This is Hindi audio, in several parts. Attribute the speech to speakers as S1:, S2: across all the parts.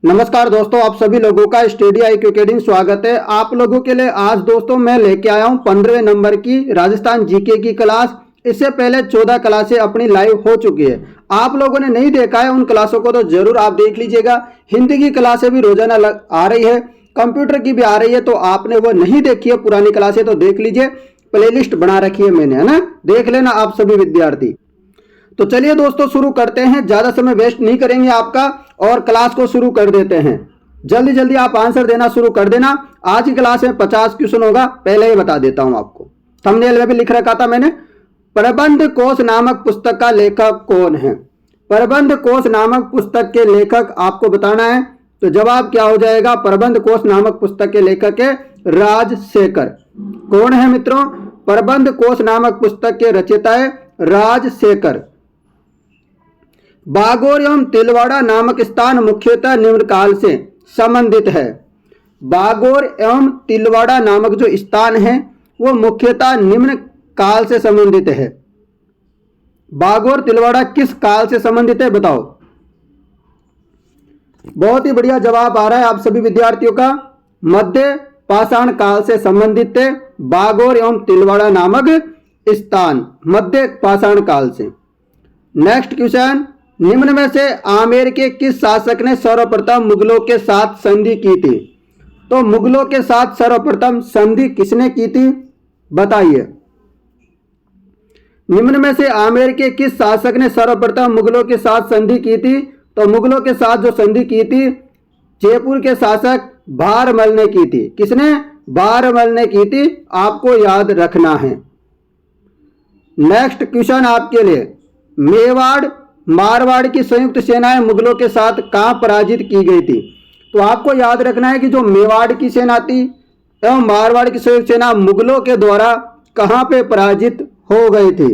S1: नमस्कार दोस्तों, आप सभी लोगों का स्टडी IQ अकेडमी स्वागत है। आप लोगों के लिए आज दोस्तों मैं लेके आया हूं 15वें नंबर की राजस्थान जीके की क्लास। इससे पहले 14 क्लासें अपनी लाइव हो चुकी है। आप लोगों ने नहीं देखा है उन क्लासों को तो जरूर आप देख लीजिएगा। हिंदी की क्लासें भी रोजाना आ रही है, कंप्यूटर की भी आ रही है, तो आपने वो नहीं देखी है पुरानी क्लासें तो देख लीजिए। प्लेलिस्ट बना रखी है मैंने, है ना, देख लेना आप सभी विद्यार्थी। तो चलिए दोस्तों शुरू करते हैं, ज्यादा समय वेस्ट नहीं करेंगे आपका और क्लास को शुरू कर देते हैं। जल्दी जल्दी आप आंसर देना शुरू कर देना। आज की क्लास में 50 क्वेश्चन होगा, पहले ही बता देता हूं आपको। थंबनेल में भी लिख रखा था मैंने। प्रबंध कोश नामक पुस्तक का लेखक कौन है? प्रबंध कोश नामक पुस्तक के लेखक आपको बताना है। तो जवाब क्या हो जाएगा? प्रबंध कोश नामक पुस्तक के लेखक है राजशेखर। कौन है मित्रों? प्रबंध कोश नामक पुस्तक के रचयिता है राजशेखर। बागोर एवं तिलवाड़ा नामक स्थान मुख्यतः निम्न काल से संबंधित है। बागोर एवं तिलवाड़ा नामक जो स्थान है वो मुख्यतः निम्न काल से संबंधित है। बागोर तिलवाड़ा किस काल से संबंधित है बताओ? बहुत ही बढ़िया जवाब आ रहा है आप सभी विद्यार्थियों का। मध्य पाषाण काल से संबंधित है बागोर एवं तिलवाड़ा नामक स्थान, मध्य पाषाण काल से। नेक्स्ट क्वेश्चन, निम्न में से आमेर के किस शासक ने सर्वप्रथम मुगलों के साथ संधि की थी? तो मुगलों के साथ सर्वप्रथम संधि किसने की थी बताइए? निम्न में से आमेर के किस शासक ने सर्वप्रथम मुगलों के साथ संधि की थी? तो मुगलों के साथ जो संधि की थी जयपुर के शासक भारमल ने की थी। किसने? भारमल ने की थी, आपको याद रखना है। नेक्स्ट क्वेश्चन आपके लिए, मेवाड़ मारवाड़ की संयुक्त सेनाएं मुगलों के साथ कहां पराजित की गई थी? तो आपको याद रखना है कि जो मेवाड़ की सेना थी एवं मारवाड़ की संयुक्त सेना मुगलों के द्वारा कहां पे पराजित हो गई थी?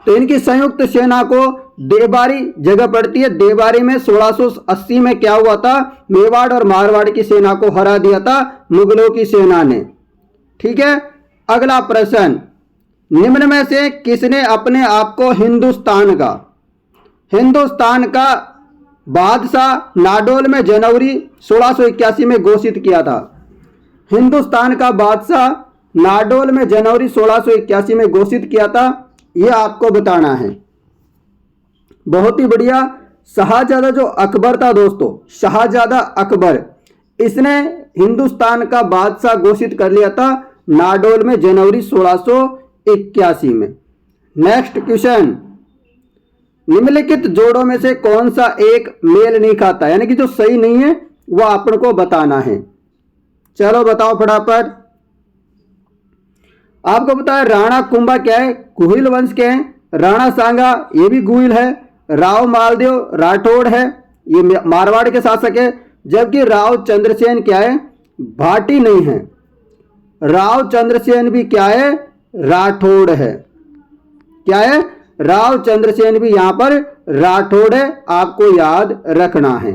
S1: तो इनकी संयुक्त सेना को देवबारी जगह पड़ती है। देवबारी में 1680 में क्या हुआ था? मेवाड़ और मारवाड़ की सेना को हरा दिया था मुगलों की सेना ने। ठीक है, अगला प्रश्न, निम्न में से किसने अपने आप को हिंदुस्तान का बादशाह नाडोल में जनवरी 1681 में घोषित किया था? हिंदुस्तान का बादशाह नाडोल में जनवरी 1681 में घोषित किया था, यह आपको बताना है। बहुत ही बढ़िया। शाहजादा जो अकबर था दोस्तों, शाहजादा अकबर, इसने हिंदुस्तान का बादशाह घोषित कर लिया था नाडोल में जनवरी 1681 में। नेक्स्ट क्वेश्चन, निम्नलिखित जोड़ों में से कौन सा एक मेल नहीं खाता, यानी कि जो सही नहीं है वो अपन को बताना है। चलो बताओ फटाफट। आपको पता है राणा कुंभा क्या है? गुहिल वंश के हैं। राणा सांगा ये भी गुहिल है। राव मालदेव राठौड़ है, ये मारवाड़ के शासक है। जबकि राव चंद्रसेन क्या है? भाटी नहीं है। राव चंद्रसेन भी क्या है? राठौड़ है। क्या है? राव चंद्रसेन भी यहां पर राठौड़ है, आपको याद रखना है।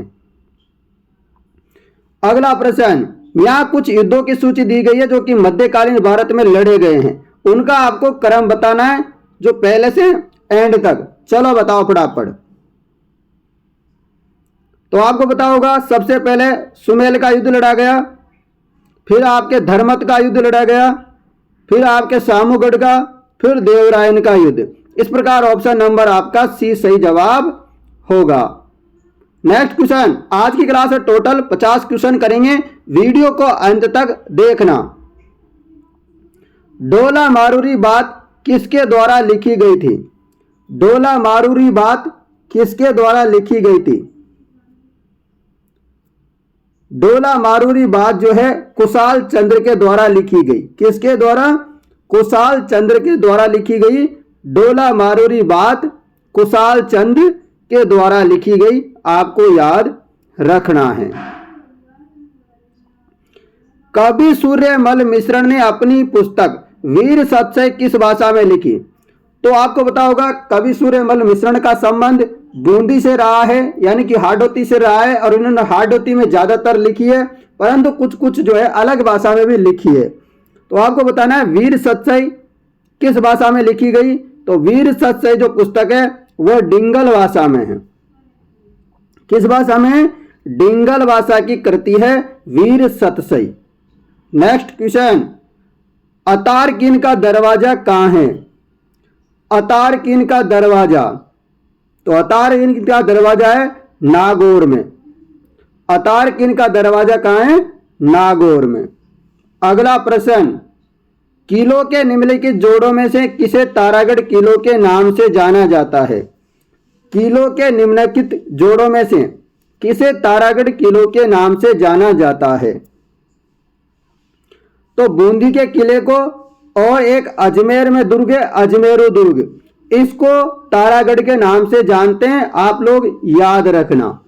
S1: अगला प्रश्न, यहां कुछ युद्धों की सूची दी गई है जो कि मध्यकालीन भारत में लड़े गए हैं, उनका आपको क्रम बताना है, जो पहले से एंड तक। चलो बताओ फटाफट। तो आपको पता होगा सबसे पहले सुमेल का युद्ध लड़ा गया, फिर आपके धर्मत का युद्ध लड़ा गया, फिर आपके सामूगढ़ का, फिर देवरायन का युद्ध। इस प्रकार ऑप्शन नंबर आपका सी सही जवाब होगा। नेक्स्ट क्वेश्चन, आज की क्लास में टोटल 50 क्वेश्चन करेंगे, वीडियो को अंत तक देखना। डोला मारूरी बात किसके द्वारा लिखी गई थी? डोला मारूरी बात किसके द्वारा लिखी गई थी? डोला मारूरी बात जो है कुशाल चंद्र के द्वारा लिखी गई। किसके द्वारा? कुशाल चंद्र के द्वारा लिखी गई। डोला मारूरी बात कुशाल चंद्र के द्वारा लिखी गई, आपको याद रखना है। कवि सूर्यमल मिश्र ने अपनी पुस्तक वीर सत्सय किस भाषा में लिखी? तो आपको पता होगा कवि सूर्यमल मिश्र का संबंध बूंदी से रहा है, यानी कि हाडोती से रहा है, और उन्होंने हाडोती में ज्यादातर लिखी है, परंतु कुछ कुछ जो है अलग भाषा में भी लिखी है। तो आपको बताना है वीर सत्सय किस भाषा में लिखी गई? तो वीर सत्सय जो पुस्तक है वह डिंगल भाषा में है। किस भाषा में? डिंगल भाषा की कृति है वीर सतसई। नेक्स्ट क्वेश्चन, अतारकिन का दरवाजा कहाँ है? अतारकिन का दरवाजा, तो अतारकिन का दरवाजा है नागौर में। अतारकिन का दरवाजा कहाँ है? नागौर में। अगला प्रश्न, किलों के निम्नलिखित जोड़ों में से किसे तारागढ़ किलो के नाम से जाना जाता है? किलो के निम्नलिखित जोड़ों में से किसे तारागढ़ किलो के नाम से जाना जाता है? तो बूंदी के किले को, और एक अजमेर में दुर्ग है अजमेरो दुर्ग, इसको तारागढ़ के नाम से जानते हैं, आप लोग याद रखना।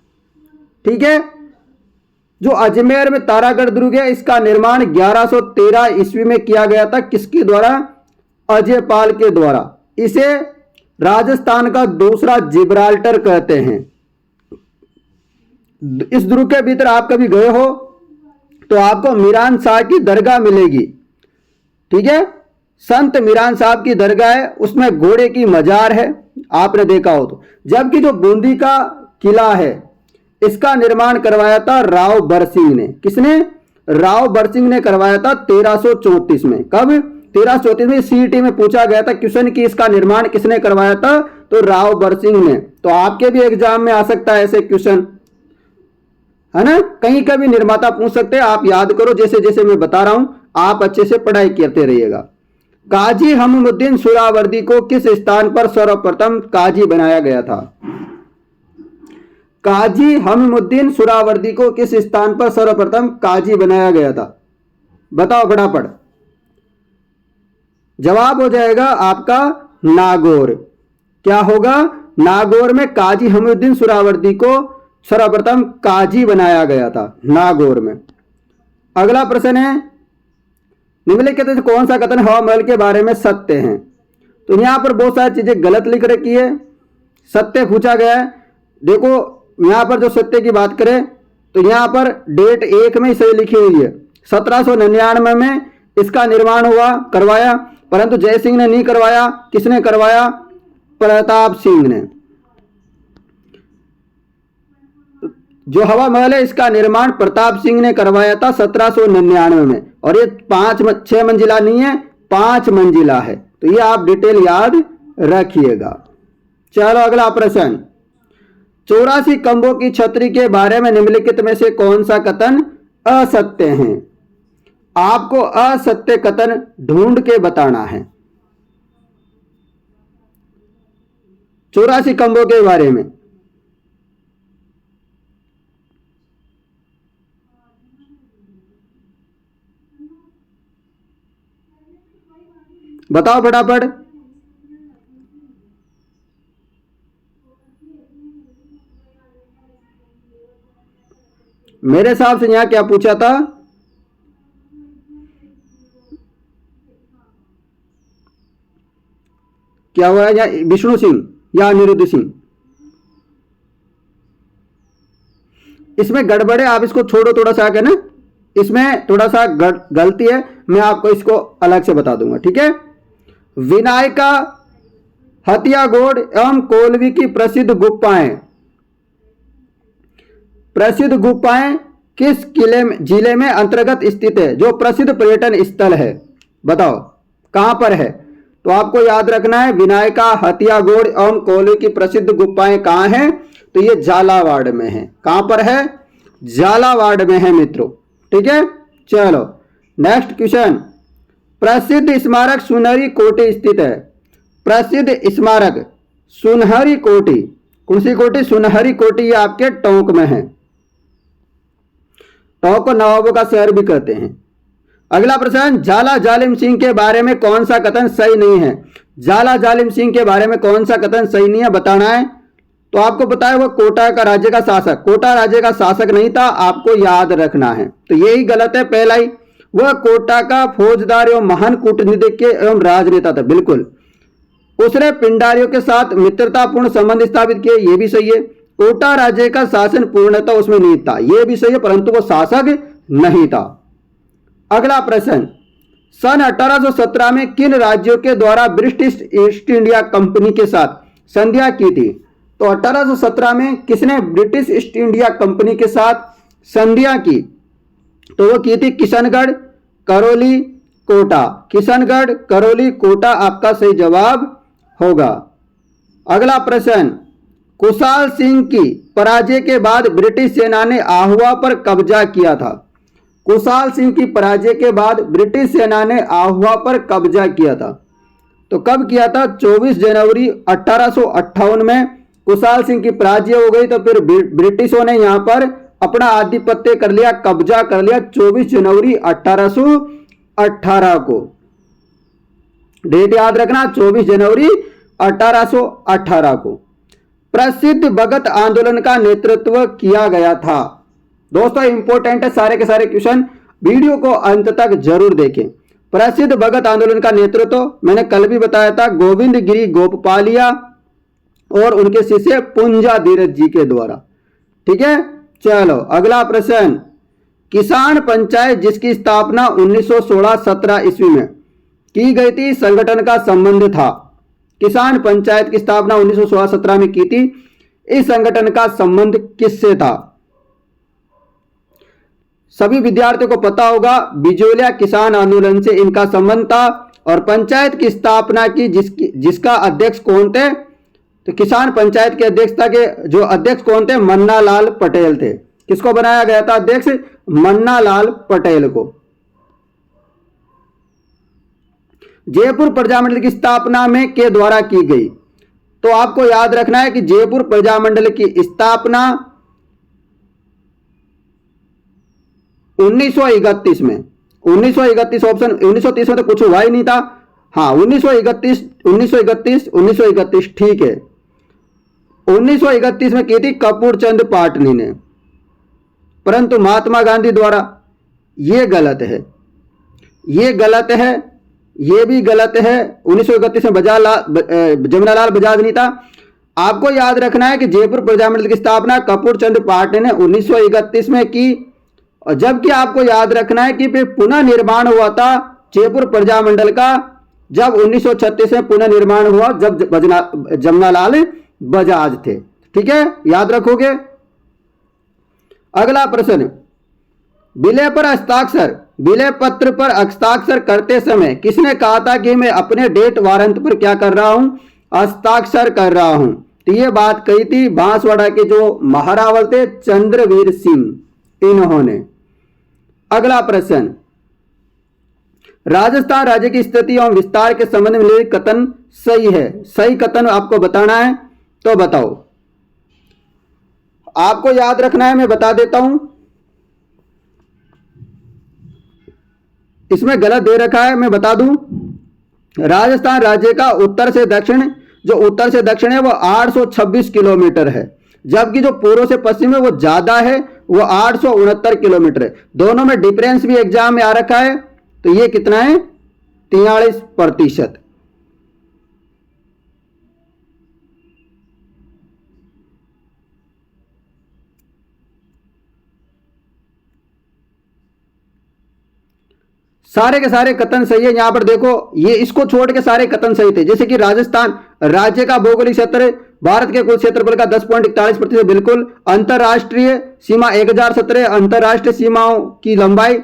S1: ठीक है, जो अजमेर में तारागढ़ दुर्ग है इसका निर्माण 1113 ईस्वी में किया गया था। किसके द्वारा? अजयपाल के द्वारा। इसे राजस्थान का दूसरा जिब्राल्टर कहते हैं। इस दुर्ग के भीतर आप कभी गए हो तो आपको मीरान शाह की दरगाह मिलेगी। ठीक है, संत मीरान साहब की दरगाह है, उसमें घोड़े की मजार है, आपने देखा हो तो। जबकि जो बूंदी का किला है इसका निर्माण करवाया था राव बरसिंह ने। किसने? राव बरसिंह ने करवाया था 1334 में। कब? 1334 में। सीईटी में पूछा गया था क्वेश्चन कि इसका निर्माण किसने करवाया था, तो राव बरसिंह ने। तो आपके भी एग्जाम में आ सकता है ऐसे क्वेश्चन, है ना, कहीं का भी निर्माता पूछ सकते हैं। आप याद करो, जैसे जैसे मैं बता रहा हूं आप अच्छे से पढ़ाई करते रहिएगा। काजी हममुद्दीन सुहरावर्दी को किस स्थान पर सर्वप्रथम काजी बनाया गया था? काजी हममुद्दीन सुहरावर्दी को किस स्थान पर सर्वप्रथम काजी बनाया गया था? बताओ फटाफट। जवाब हो जाएगा आपका नागौर। क्या होगा? नागौर में काजी हममुद्दीन सुहरावर्दी को सर्वप्रथम काजी बनाया गया था, नागौर में। अगला प्रश्न है, निम्नलिखित में कौन सा कथन हवा महल के बारे में सत्य है? तो यहां पर बहुत सारी चीजें गलत लिख रखी है, सत्य पूछा गया है। देखो यहां पर जो सत्य की बात करें तो यहां पर डेट 1 में सही लिखी हुई है। 1799 में इसका निर्माण हुआ, करवाया, परंतु जय सिंह ने नहीं करवाया। किसने करवाया? प्रताप सिंह ने। जो हवा महल है इसका निर्माण प्रताप सिंह ने करवाया था 1799 में, और ये 6 मंजिला नहीं है, 5 मंजिला है। तो ये आप डिटेल याद रखिएगा। चलो अगला प्रश्न, 84 खंभों की छतरी के बारे में निम्नलिखित में से कौन सा कथन असत्य है? आपको असत्य कथन ढूंढ के बताना है 84 खंभों के बारे में। बताओ फटाफट। मेरे हिसाब से यहां क्या पूछा था? क्या हुआ है यहाँ? विष्णु सिंह या अनिरुद्ध सिंह? इसमें गड़बड़ है, आप इसको छोड़ो थोड़ा सा, है ना, इसमें थोड़ा सा गलती है, मैं आपको इसको अलग से बता दूंगा। ठीक है, विनायका, हथियागोड़ एवं कोलवी की प्रसिद्ध गुफाएं, प्रसिद्ध गुफाएं किस किले में, जिले में अंतर्गत स्थित है? जो प्रसिद्ध पर्यटन स्थल है, बताओ कहां पर है? तो आपको याद रखना है विनायका, हथियागोड़ एवं कोलवी की प्रसिद्ध गुफाएं कहां हैं? तो ये झालावाड़ में है। कहां पर है? झालावाड़ में है मित्रों। ठीक है, चलो नेक्स्ट क्वेश्चन, प्रसिद्ध स्मारक सुनहरी कोठी स्थित है। प्रसिद्ध स्मारक सुनहरी कोठी, कौन सी कोठी? सुनहरी कोठी, ये आपके टोंक में है। टोंक को नवाबों का शहर भी कहते हैं। अगला प्रश्न, झाला जालिम सिंह के बारे में कौन सा कथन सही नहीं है? झाला जालिम सिंह के बारे में कौन सा कथन सही नहीं है, बताना है। तो आपको पता है वह कोटा का राज्य का शासक, कोटा राज्य का शासक नहीं था, आपको याद रखना है। तो यही गलत है पहला ही। वह कोटा का फौजदार एवं महान कूटनीतिज्ञ एवं राजनेता था, बिल्कुल। उसने पिंडारियों के साथ मित्रतापूर्ण संबंध स्थापित किए, यह भी सही है। कोटा राज्य का शासन पूर्णतः उसमें नहीं था, यह भी सही है, परंतु वह शासक नहीं था। अगला प्रश्न, सन 1817 में किन राज्यों के द्वारा ब्रिटिश ईस्ट इंडिया कंपनी के साथ संधियां की थी? तो 1817 में किसने ब्रिटिश ईस्ट इंडिया कंपनी के साथ संधियां की? तो वो की थी किशनगढ़, करौली, कोटा। किशनगढ़, करौली, कोटा आपका सही जवाब होगा। अगला प्रश्न, कुशाल सिंह की पराजय के बाद ब्रिटिश सेना ने आहुआ पर कब्जा किया था। कुशाल सिंह की पराजय के बाद ब्रिटिश सेना ने आहुआ पर कब्जा किया था। तो कब किया था? 24 जनवरी 1858 में कुशाल सिंह की पराजय हो गई, तो फिर ब्रिटिशों ने यहां पर अपना आधिपत्य कर लिया, कब्जा कर लिया 24 जनवरी 1818 को। डेट याद रखना, 24 जनवरी 1818 को प्रसिद्ध भगत आंदोलन का नेतृत्व किया गया था। दोस्तों इंपॉर्टेंट है सारे के सारे क्वेश्चन, वीडियो को अंत तक जरूर देखें। प्रसिद्ध भगत आंदोलन का नेतृत्व मैंने कल भी बताया था, गोविंद गिरी गोपपालिया और उनके शिष्य पुंजा धीरज जी के द्वारा। ठीक है, चलो अगला प्रश्न, किसान पंचायत जिसकी स्थापना 1916-17 ईस्वी में की गई थी, संगठन का संबंध था। किसान पंचायत की स्थापना 1916-17 में की थी, इस संगठन का संबंध किससे था? सभी विद्यार्थियों को पता होगा, बिजोलिया किसान आंदोलन से इनका संबंध था। और पंचायत की स्थापना की जिसका अध्यक्ष कौन थे? तो किसान पंचायत के अध्यक्षता के जो अध्यक्ष कौन थे? मन्ना लाल पटेल थे। किसको बनाया गया था अध्यक्ष? मन्ना लाल पटेल को। जयपुर प्रजामंडल की स्थापना में के द्वारा की गई, तो आपको याद रखना है कि जयपुर प्रजामंडल की स्थापना 1931 में। 1931 ऑप्शन, 1930 में तो कुछ हुआ ही नहीं था। हाँ 1931 ठीक है। 1931 में की थी कपूर चंद पाटनी ने, परंतु महात्मा गांधी द्वारा। यह गलत है, यह गलत है, यह भी गलत है। 1931 में जमनालाल बजाज नहीं था। आपको याद रखना है कि जयपुर प्रजामंडल की स्थापना कपूर चंद पाटनी ने 1931 में की, और जबकि आपको याद रखना है कि फिर पुनः निर्माण हुआ था जयपुर प्रजामंडल का जब 1936 में पुनः निर्माण हुआ, जब जमनालाल बजाज थे। ठीक है, याद रखोगे। अगला प्रश्न, विलय पत्र पर हस्ताक्षर करते समय किसने कहा था कि मैं अपने डेट वारंट पर क्या कर रहा हूं? हस्ताक्षर कर रहा हूं। तो ये बात कही थी बांसवाड़ा के जो महारावल थे चंद्रवीर सिंह, इन्होंने। अगला प्रश्न, राजस्थान राज्य की स्थिति एवं विस्तार के संबंध में लिखित कथन सही है। सही कथन आपको बताना है, तो बताओ। आपको याद रखना है, मैं बता देता हूं। इसमें गलत दे रखा है, मैं बता दूं। राजस्थान राज्य का उत्तर से दक्षिण है वो 826 किलोमीटर है, जबकि जो पूर्व से पश्चिम है वो ज्यादा है, वो 869 किलोमीटर है। दोनों में डिफरेंस भी एग्जाम में आ रखा है, तो ये कितना है? 43%। सारे के सारे कथन सही है। यहां पर देखो, ये इसको छोड़ के सारे कथन सही थे। जैसे कि राजस्थान राज्य का भौगोलिक क्षेत्र भारत के कुल क्षेत्रफल का 10.41% बिल्कुल। अंतरराष्ट्रीय सीमा 1017, अंतरराष्ट्रीय सीमाओं की लंबाई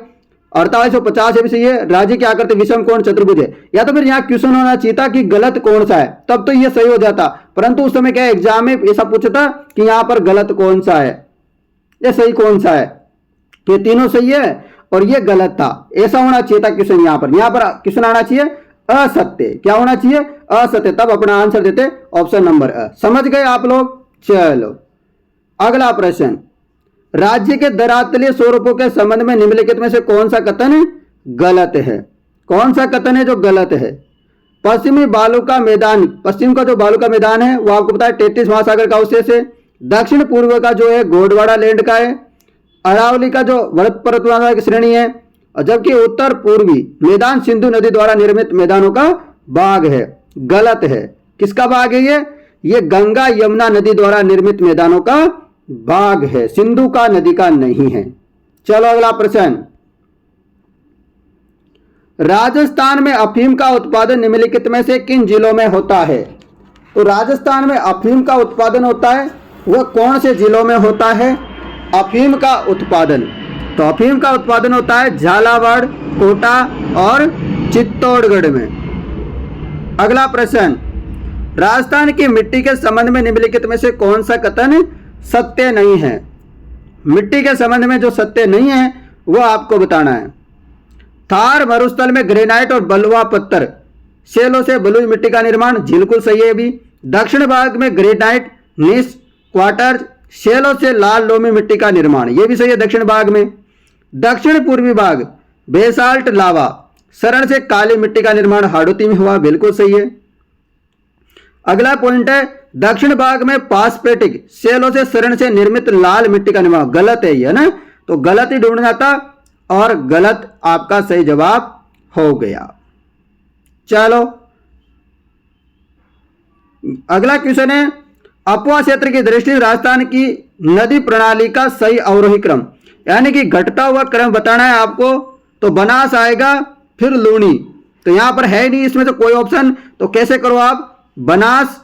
S1: 4850 है भी सही है। राज्य की आकृति विषम कोण चतुर्भुज है। या तो फिर यहाँ क्वेश्चन होना चाहिए था कि गलत कौन सा है, तब तो ये सही हो जाता, परंतु उस समय क्या एग्जाम में ऐसा पूछा था कि यहां पर गलत कौन सा है, ये सही कौन सा है। तो ये तीनों सही है और ये गलत था। ऐसा होना चाहिए था क्वेश्चन। यहां पर क्वेश्चन आना चाहिए असत्य। क्या होना चाहिए? असत्य, तब अपना आंसर देते ऑप्शन नंबर अ। समझ गए आप लोग? चलो अगला प्रश्न, राज्य के धरातलीय स्वरूपों के संबंध में निम्नलिखित में से कौन सा कथन गलत है? कौन सा कथन है जो गलत है? पश्चिमी बालू का मैदान, पश्चिम का जो बालू का मैदान है वो आपको पता है 33 महासागर का अवशेष है। दक्षिण पूर्व का जो है गोडवाड़ा लैंड का है। अरावली का जो वृत्त पर्वतमाला की श्रेणी है, और जबकि उत्तर पूर्वी मैदान सिंधु नदी द्वारा निर्मित मैदानों का भाग है। गलत है। किसका भाग है ये गंगा यमुना नदी द्वारा निर्मित मैदानों का भाग है, सिंधु का नदी का नहीं है। चलो अगला प्रश्न, राजस्थान में अफीम का उत्पादन निम्नलिखित में से किन जिलों में होता है? तो राजस्थान में अफीम का उत्पादन होता है, वह कौन से जिलों में होता है अफीम का उत्पादन? तो अफीम का उत्पादन होता है झालावाड़, कोटा और चित्तौड़गढ़ में। अगला प्रश्न, राजस्थान की मिट्टी के संबंध में निम्नलिखित में से कौन सा कथन सत्य नहीं है? मिट्टी के संबंध में जो सत्य नहीं है वो आपको बताना है। थार मरुस्थल में ग्रेनाइट और बलुआ पत्थर शैलों से बलुई मिट्टी का निर्माण, बिल्कुल सही है भी। दक्षिण भाग में ग्रेनाइट, नीस, क्वार्टर शैलों से लाल लोमी मिट्टी का निर्माण, ये भी सही है दक्षिण भाग में। दक्षिण पूर्वी भाग बेसाल्ट लावा शरण से काली मिट्टी का निर्माण हाड़ौती में हुआ, बिल्कुल सही है। अगला पॉइंट है दक्षिण भाग में पासपेटिक शैलों से शरण से निर्मित लाल मिट्टी का निर्माण, गलत है ये ना, तो गलत ही ढूंढना था और गलत आपका सही जवाब हो गया। चलो अगला क्वेश्चन है अपवा क्षेत्र की दृष्टि से राजस्थान की नदी प्रणाली का सही अवरोही क्रम, यानी कि घटता हुआ क्रम बताना है आपको। तो बनास आएगा फिर लूनी, तो यहां पर है नहीं इसमें तो कोई ऑप्शन, तो कैसे करो आप, बनास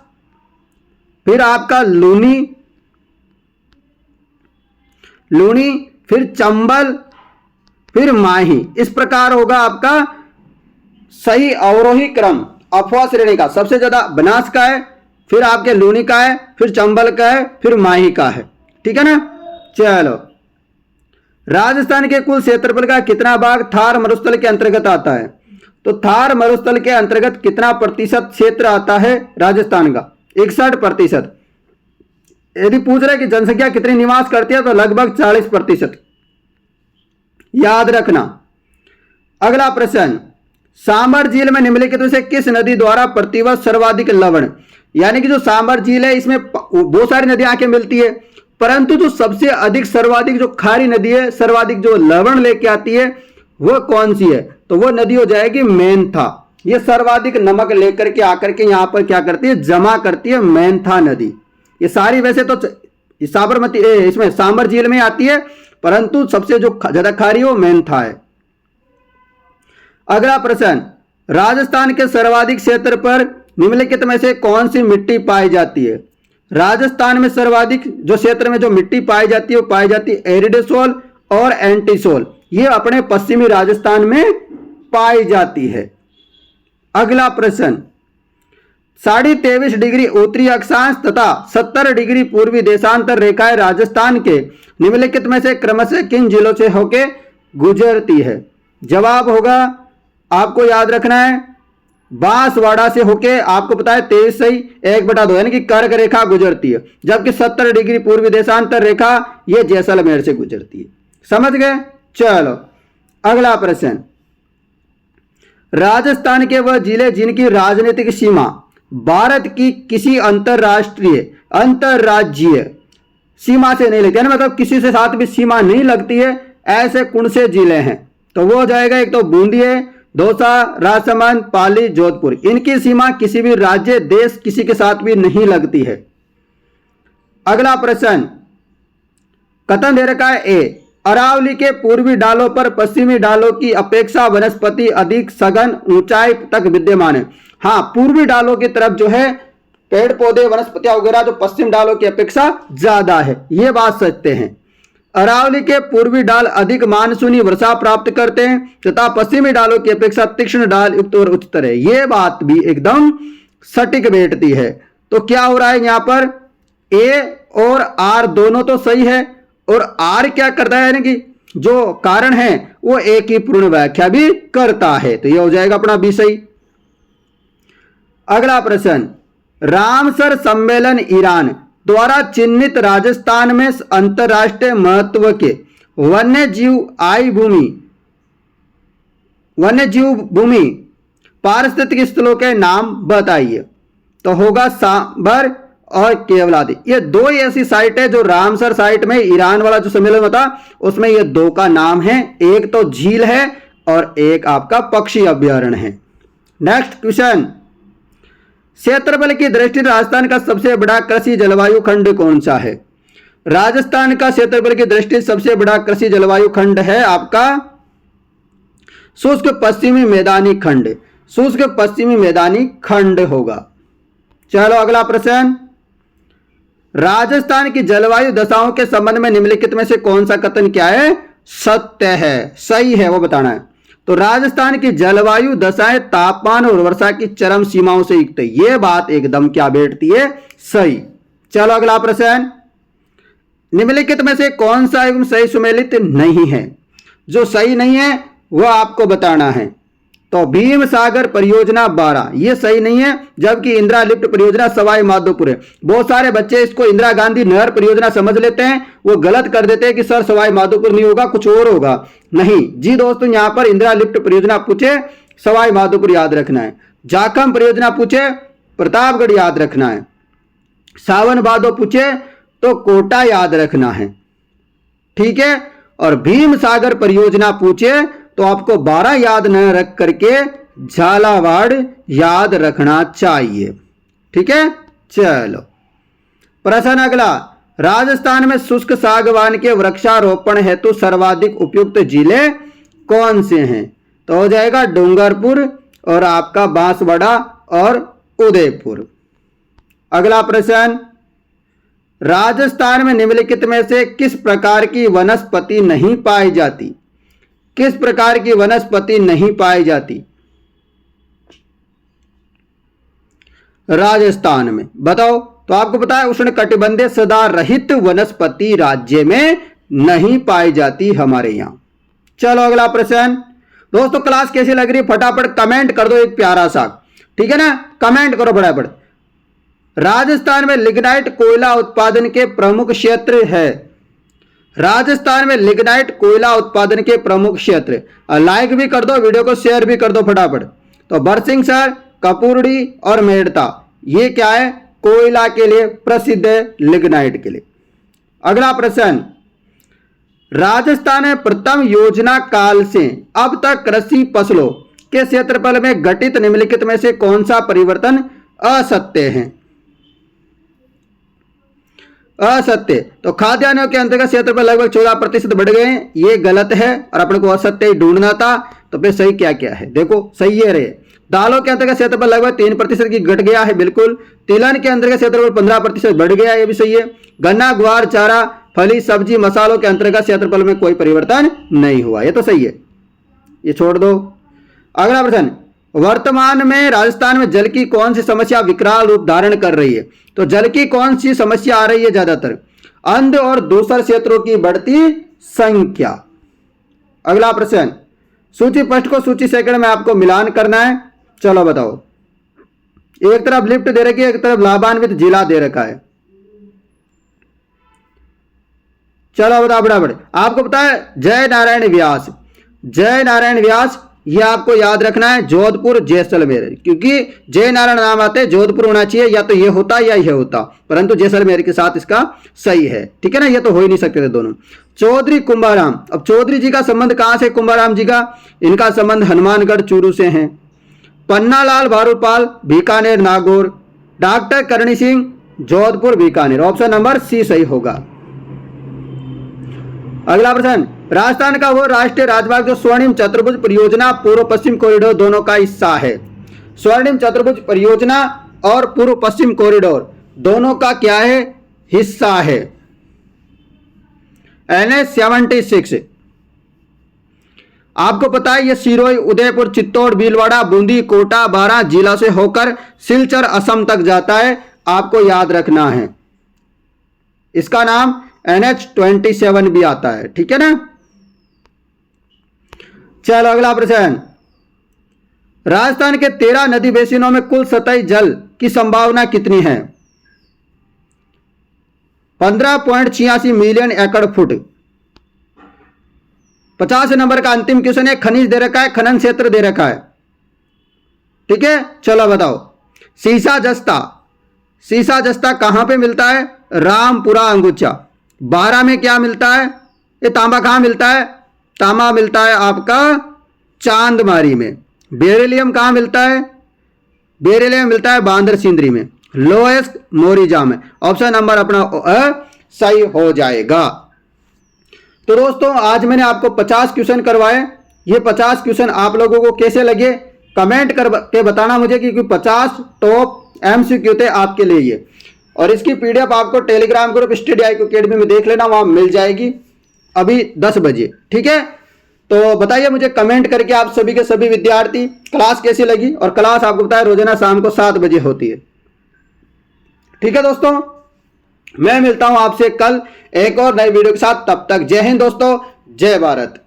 S1: फिर आपका लूनी, लूनी फिर चंबल फिर माही, इस प्रकार होगा आपका सही अवरोही क्रम अफवा श्रेणी का। सबसे ज्यादा बनास का है, फिर आपके लूनी का है, फिर चंबल का है, फिर माही का है, ठीक है ना। चलो राजस्थान के कुल क्षेत्रफल का कितना भाग थार मरुस्थल के अंतर्गत आता है? तो थार मरुस्थल के अंतर्गत कितना प्रतिशत क्षेत्र आता है राजस्थान का? 61%। यदि पूछ रहे कि जनसंख्या कितनी निवास करती है तो लगभग 40%, याद रखना। अगला प्रश्न, सांबर झील में निम्नलिखित में से किस नदी द्वारा प्रतिवर्ष सर्वाधिक लवण, यानी कि जो सांबर झील है इसमें बहुत सारी नदियां आके मिलती है, परंतु जो सबसे अधिक सर्वाधिक जो खारी नदी है, सर्वाधिक जो लवण लेके आती है वो कौन सी है? तो वो नदी हो जाएगी मेंथा। ये सर्वाधिक नमक लेकर के आकर के यहाँ पर क्या करती है, जमा करती है मेंथा नदी। ये सारी वैसे तो साबरमती इसमें सांबर झील में आती है, परंतु सबसे जो ज्यादा खारी है वो मेंथा है। अगला प्रश्न, राजस्थान के सर्वाधिक क्षेत्र पर निम्नलिखित में से कौन सी मिट्टी पाई जाती है? राजस्थान में सर्वाधिक जो क्षेत्र में जो मिट्टी पाई जाती है वो पाई जाती है एरिडेसोल और एंटीसोल, ये अपने पश्चिमी राजस्थान में पाई जाती है। अगला प्रश्न, 23.5 डिग्री उत्तरी अक्षांश तथा 70 डिग्री पूर्वी देशांतर रेखाएं राजस्थान के निम्नलिखित में से क्रमशः किन जिलों से होके गुजरती है? जवाब होगा आपको याद रखना है बांसवाड़ा से होके, आपको पता है 23 सही 1/2 यानी कि कर्क रेखा गुजरती है, जबकि 70 डिग्री पूर्वी देशांतर रेखा ये जैसलमेर से गुजरती है। समझ गए? चलो अगला प्रश्न, राजस्थान के वह जिले जिनकी राजनीतिक सीमा भारत की किसी अंतरराज्यीय सीमा से नहीं लगती है, मतलब किसी से साथ भी सीमा नहीं लगती है, ऐसे कौन से जिले हैं? तो वो हो जाएगा एक तो बूंदी है, दौसा, राजसमंद, पाली, जोधपुर। इनकी सीमा किसी भी राज्य देश किसी के साथ भी नहीं लगती है। अगला प्रश्न, कथन दे रखा है ए, अरावली के पूर्वी डालों पर पश्चिमी डालों की अपेक्षा वनस्पति अधिक सघन ऊंचाई तक विद्यमान है। हाँ, पूर्वी डालों की तरफ जो है पेड़ पौधे वनस्पतियां वगैरह जो पश्चिम डालों की अपेक्षा ज्यादा है, ये बात सत्य है। अरावली के पूर्वी डाल अधिक मानसूनी वर्षा प्राप्त करते हैं तथा पश्चिमी डालों की अपेक्षा तीक्ष्ण डाल युक्त और उच्चतर है, ये बात भी एकदम सटीक बैठती है। तो क्या हो रहा है यहाँ पर, ए और आर दोनों तो सही है, और आर क्या करता है, यानी कि जो कारण है वो ए की पूर्ण व्याख्या भी करता है, तो ये हो जाएगा अपना बी सही। अगला प्रश्न, रामसर सम्मेलन ईरान द्वारा चिन्हित राजस्थान में अंतरराष्ट्रीय महत्व के वन्य जीव भूमि पारिस्थितिक स्थलों के नाम बताइए। तो होगा सांबर और केवलादी, ये दो ऐसी साइट है जो रामसर साइट में ईरान वाला जो सम्मेलन होता उसमें ये दो का नाम है, एक तो झील है और एक आपका पक्षी अभ्यारण्य है। नेक्स्ट क्वेश्चन, क्षेत्रफल की दृष्टि से राजस्थान का सबसे बड़ा कृषि जलवायु खंड कौन सा है? राजस्थान का क्षेत्रफल की दृष्टि से सबसे बड़ा कृषि जलवायु खंड है आपका शुष्क पश्चिमी मैदानी खंड, शुष्क पश्चिमी मैदानी खंड होगा। चलो अगला प्रश्न, राजस्थान की जलवायु दशाओं के संबंध में निम्नलिखित में से कौन सा कथन क्या है, सत्य है, सही है, वो बताना है। तो राजस्थान की जलवायु दशाएं तापमान और वर्षा की चरम सीमाओं से युक्त है, यह बात एकदम क्या बैठती है, सही। चलो अगला प्रश्न, निम्नलिखित में से कौन सा एवं सही सुमेलित नहीं है, जो सही नहीं है वह आपको बताना है। तो भीम सागर परियोजना 12 ये सही नहीं है, जबकि इंदिरा लिफ्ट परियोजना सवाई माधोपुर है। बहुत सारे बच्चे इसको इंदिरा गांधी नहर परियोजना समझ लेते हैं, वो गलत कर देते हैं कि सर सवाई माधोपुर नहीं होगा, कुछ और होगा। नहीं जी दोस्तों, यहां पर इंदिरा लिफ्ट परियोजना पूछे सवाई माधोपुर याद रखना है, जाखम परियोजना पूछे प्रतापगढ़ याद रखना है, सावन भादो पूछे तो कोटा याद रखना है, ठीक है। और भीम सागर परियोजना पूछे तो आपको 12 याद न रख करके झालावाड़ याद रखना चाहिए, ठीक है। चलो प्रश्न अगला, राजस्थान में शुष्क सागवान के वृक्षारोपण हेतु सर्वाधिक उपयुक्त जिले कौन से हैं? तो हो जाएगा डूंगरपुर और आपका बांसवाड़ा और उदयपुर। अगला प्रश्न, राजस्थान में निम्नलिखित में से किस प्रकार की वनस्पति नहीं पाई जाती? किस प्रकार की वनस्पति नहीं पाई जाती राजस्थान में, बताओ। तो आपको पता है उष्णकटिबंधीय सदा रहित वनस्पति राज्य में नहीं पाई जाती हमारे यहां। चलो अगला प्रश्न, दोस्तों क्लास कैसी लग रही है फटाफट कमेंट कर दो एक प्यारा सा, ठीक है ना, कमेंट करो फटाफट। राजस्थान में लिग्नाइट कोयला उत्पादन के प्रमुख क्षेत्र है, राजस्थान में लिग्नाइट कोयला उत्पादन के प्रमुख क्षेत्र, लाइक भी कर दो, वीडियो को शेयर भी कर दो फटाफट। तो बरसिंहसर, कपूरड़ी और मेड़ता ये क्या है, कोयला के लिए प्रसिद्ध है, लिग्नाइट के लिए। अगला प्रश्न, राजस्थान में प्रथम योजना काल से अब तक कृषि फसलों के क्षेत्रफल में घटित निम्नलिखित में से कौन सा परिवर्तन असत्य है? असत्य। तो खाद्यान्नों के अंतर्गत क्षेत्रफल लगभग 14% बढ़ गए, ये गलत है और अपने को असत्य ही ढूंढना था। तो फिर सही क्या क्या है, देखो सही है रहे। दालों के अंतर्गत क्षेत्रफल लगभग 3% की घट गया है, बिल्कुल। तिलहन के अंतर्गत क्षेत्रफल 15% बढ़ गया, ये भी सही है। गन्ना, ग्वार, चारा, फली, सब्जी, मसालों के अंतर्गत क्षेत्रफल में कोई परिवर्तन नहीं हुआ, ये तो सही है, ये छोड़ दो। अगला प्रश्न, वर्तमान में राजस्थान में जल की कौन सी समस्या विकराल रूप धारण कर रही है? तो जल की कौन सी समस्या आ रही है ज्यादातर? अंध और दूसर क्षेत्रों की बढ़ती संख्या। अगला प्रश्न, सूची फर्स्ट को सूची सेकंड में आपको मिलान करना है। चलो बताओ, एक तरफ लिफ्ट दे रखी है, एक तरफ लाभान्वित जिला दे रखा है। चलो बताओ फटाफट। आपको पता है जय नारायण व्यास, जय नारायण व्यास ये आपको याद रखना है, जोधपुर जैसलमेर, क्योंकि जय नारायण नाम आते जोधपुर होना चाहिए, या तो ये होता या ये होता, परंतु जैसलमेर के साथ इसका सही है, ठीक है ना, ये तो हो ही नहीं सकते थे दोनों। चौधरी कुंभाराम, अब चौधरी जी का संबंध कहां से, कुंभाराम जी का, इनका संबंध हनुमानगढ़ चूरू से है। Pannalal Bharupal Bikaner Nagaur, doctor Karni Singh Jodhpur Bikaner, option number C सही होगा। अगला प्रश्न, राजस्थान का वो राष्ट्रीय राजमार्ग जो स्वर्णिम चतुर्भुज परियोजना पूर्व पश्चिम कॉरिडोर दोनों का हिस्सा है, स्वर्णिम चतुर्भुज परियोजना और पूर्व पश्चिम कॉरिडोर दोनों का क्या है, हिस्सा है, NH-76। आपको पता है ये सिरोही, उदयपुर, चित्तौड़, भीलवाड़ा, बूंदी, कोटा, बारां जिला से होकर सिलचर असम तक जाता है, आपको याद रखना है। इसका नाम NH-27 भी आता है, ठीक है ना। चलो अगला प्रश्न, राजस्थान के 13 नदी बेसिनों में कुल सतही जल की संभावना कितनी है? 15.86 मिलियन एकड़ फुट। 50 नंबर का अंतिम क्वेश्चन है, खनिज दे रखा है, खनन क्षेत्र दे रखा है, ठीक है। चलो बताओ, सीसा जस्ता, सीसा जस्ता कहां पे मिलता है? रामपुरा अंगुचा। 12 में क्या मिलता है? ये तांबा कहां मिलता है? तांबा मिलता है आपका चांदमारी में। बेरिलियम कहां मिलता है? बेरिलियम मिलता है बांदर सिंदरी में, लोएस्ट मोरिजा में। ऑप्शन नंबर अपना सही हो जाएगा। तो दोस्तों आज मैंने आपको 50 क्वेश्चन करवाए, ये 50 क्वेश्चन आप लोगों को कैसे लगे कमेंट करके बताना मुझे, क्योंकि 50 टॉप MCQ थे आपके लिए ये। और इसकी PDF आपको Telegram group study IQ academy में देख लेना, वहां मिल जाएगी अभी 10 बजे। ठीक है, तो बताइए मुझे कमेंट करके आप सभी के सभी विद्यार्थी क्लास कैसी लगी। और क्लास आपको बताया रोजाना शाम को 7 बजे होती है। ठीक है दोस्तों, मैं मिलता हूं आपसे कल एक और नई वीडियो के साथ। तब तक जय हिंद दोस्तों, जय भारत।